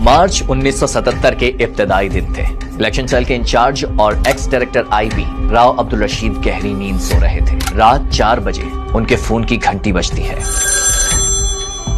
मार्च 1977 के इब्तदाई दिन थे। इलेक्शन सेल के इंचार्ज और ex director IB Rao Abdul Rashid गहरी नींद सो रहे थे। रात 4 बजे उनके फोन की घंटी बजती है।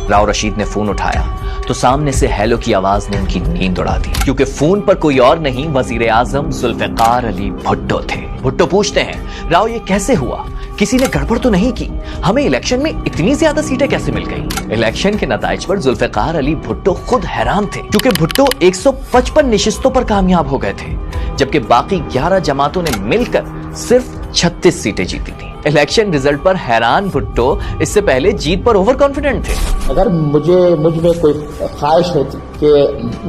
राव रशीद ने फोन उठाया तो सामने से हेलो की आवाज ने उनकी नींद उड़ा दी, क्योंकि फोन पर कोई और नहीं वजीर आजम जुल्फिकार अली भुट्टो थे। भुट्टो पूछते हैं, राव ये कैसे हुआ? किसी ने गड़बड़ तो नहीं की? हमें इलेक्शन में इतनी ज्यादा सीटें कैसे मिल गई? इलेक्शन के नताइज पर जुल्फिकार अली भुट्टो खुद हैरान थे, क्योंकि भुट्टो 155 नशिस्तों पर कामयाब हो गए थे, जबकि बाकी 11 जमातों ने मिलकर सिर्फ 36 सीटें जीती थी। इलेक्शन रिजल्ट पर हैरान भुट्टो इससे पहले जीत पर ओवर कॉन्फिडेंट थे। अगर मुझ में कोई ख्वाहिश होती कि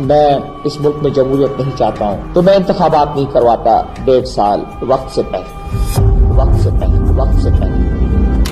मैं इस मुल्क में जमहूरियत नहीं चाहता हूं, तो मैं इंतखाबात नहीं करवाता 1.5 साल वक्त से पहले।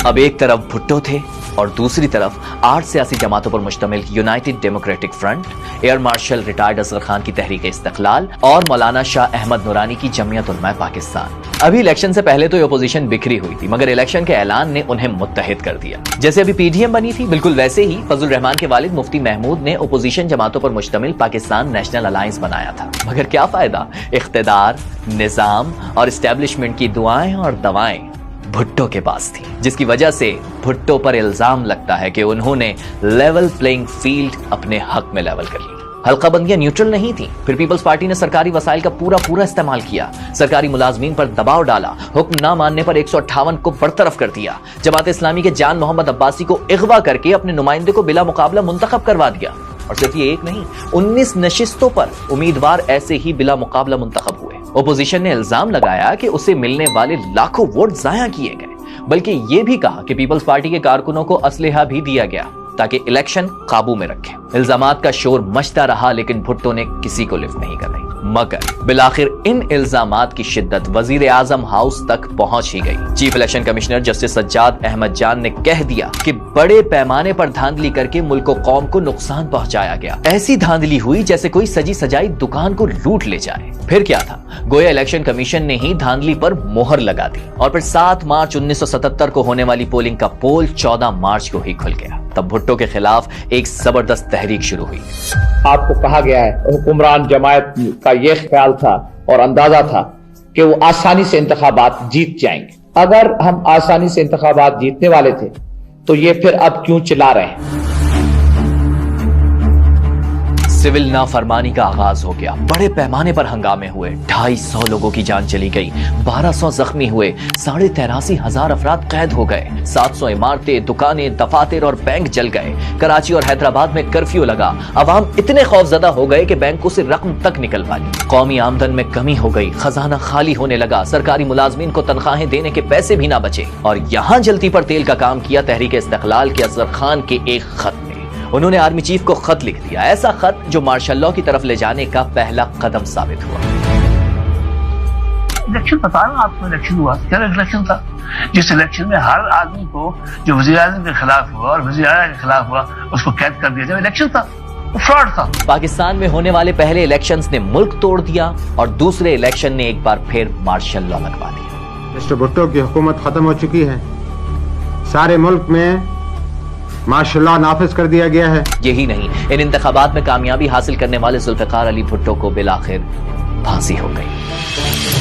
अब एक तरफ भुट्टो थे और दूसरी तरफ 8 सियासी जमातों पर मुश्तमिल united democratic front, air marshal retired Asghar Khan की तहरीक इस्तिकलाल और मौलाना शाह अहमद नूरानी की जमीयत उलमा पाकिस्तान। अभी इलेक्शन से पहले तो ये अपोजिशन बिखरी हुई थी, मगर इलेक्शन के ऐलान ने उन्हें मुत्तहिद कर दिया। जैसे अभी पीडीएम बनी थी, बिल्कुल वैसे ही फजल रहमान के वालिद मुफ्ती महमूद ने अपोजिशन जमातों पर मुश्तमिल पाकिस्तान नेशनल अलायंस बनाया था। मगर क्या फायदा? इख्तिदार, निजाम और एस्टेब्लिशमेंट की दुआएं और दवाएं भुट्टो के पास थी, जिसकी वजह से भुट्टो पर इल्जाम लगता है कि उन्होंने लेवल प्लेइंग फील्ड अपने हक में लेवल कर ली। हल्काबंदियां न्यूट्रल नहीं थी, फिर पीपल्स पार्टी ने सरकारी वसाइल का पूरा इस्तेमाल किया, सरकारी मुलाजमीन पर दबाव डाला, हुक्म ना मानने पर 158 को बरतरफ कर दिया, जमात इस्लामी के जान मोहम्मद अब्बासी को अगवा करके अपने नुमाइंदे को बिला मुकाबला मुंतखब करवा दिया। और सिर्फ ये एक नहीं, 19 नशिस्तों पर उम्मीदवार ऐसे ही बिला मुकाबला मुंतखब हुए। ओपोजिशन ने इल्जाम लगाया कि उसे मिलने वाले लाखों वोट जाया किए गए, बल्कि ये भी कहा कि पीपल्स पार्टी के कारकुनों को असलहा भी दिया गया ताकि इलेक्शन काबू में रखे। इल्जामात का शोर मचता रहा, लेकिन भुट्टो ने किसी को लिफ्ट नहीं कराई। मगर बिलाखिर इन इल्जामात की शिद्दत वजीर आजम हाउस तक पहुंच ही गई। Chief election commissioner justice Sajjad Ahmad Jan ने कह दिया कि बड़े पैमाने पर धांधली करके मुल्क को कौम को नुकसान पहुंचाया गया। ऐसी धांधली हुई जैसे कोई सजी सजाई दुकान को लूट ले जाए। फिर क्या था, गोया इलेक्शन कमीशन ने ही धांधली पर मोहर लगा दी और फिर 7 मार्च 1977 को होने वाली पोलिंग का पोल 14 मार्च को ही खुल गया। तब भुट्टो के खिलाफ एक जबरदस्त तहरीक शुरू हुई। आपको कहा गया है, हुक्मरान जमायत का ये ख्याल था और अंदाजा था कि वो आसानी से इंतखाबात जीत जाएंगे। अगर हम आसानी से इंतखाबात जीतने वाले थे तो ये फिर अब क्यों चिल्ला रहे हैं? सिविल नाफरमानी का आगाज हो गया। बड़े पैमाने पर हंगामे हुए, 250 लोगों की जान चली गई, 1200 जख्मी हुए, 83,500 अफराद कैद हो गए, 700 इमारतें, दुकानें, दफातर और बैंक जल गए। कराची और हैदराबाद में कर्फ्यू लगा। अवाम इतने खौफजदा हो गए कि बैंकों से रकम तक निकल पाई। कौमी आमदन में कमी हो गई, खजाना खाली होने लगा, सरकारी मुलाजमीन को तनख्वाहें देने के पैसे भी ना बचे। और यहाँ जलती पर तेल का काम किया तहरीक इस्तिकलाल के असगर खान के एक खत ने। उन्होंने आर्मी चीफ को खत लिख दिया, ऐसा खत जो मार्शल लॉ की तरफ ले जाने का पहला कदम साबित हुआ। इलेक्शन पता है आपको, इलेक्शन हुआ क्या? इलेक्शन था जिस इलेक्शन में हर आदमी को जो वज़ीर आज़म के खिलाफ हुआ और वज़ीर आला के खिलाफ हुआ उसको कैद कर दिया। जब इलेक्शन था, फ्रॉड था। पाकिस्तान में होने वाले पहले इलेक्शंस ने मुल्क तोड़ दिया और दूसरे इलेक्शन ने एक बार फिर मार्शल लॉ लगवा दिया। मिस्टर भुट्टो की हुकूमत खत्म हो चुकी है, सारे मुल्क में मार्शल लॉ नाफिज कर दिया गया है। यही नहीं, इन इंतखाबात में कामयाबी हासिल करने वाले जुल्फिकार अली भुट्टो को बिलाखिर फांसी हो गई।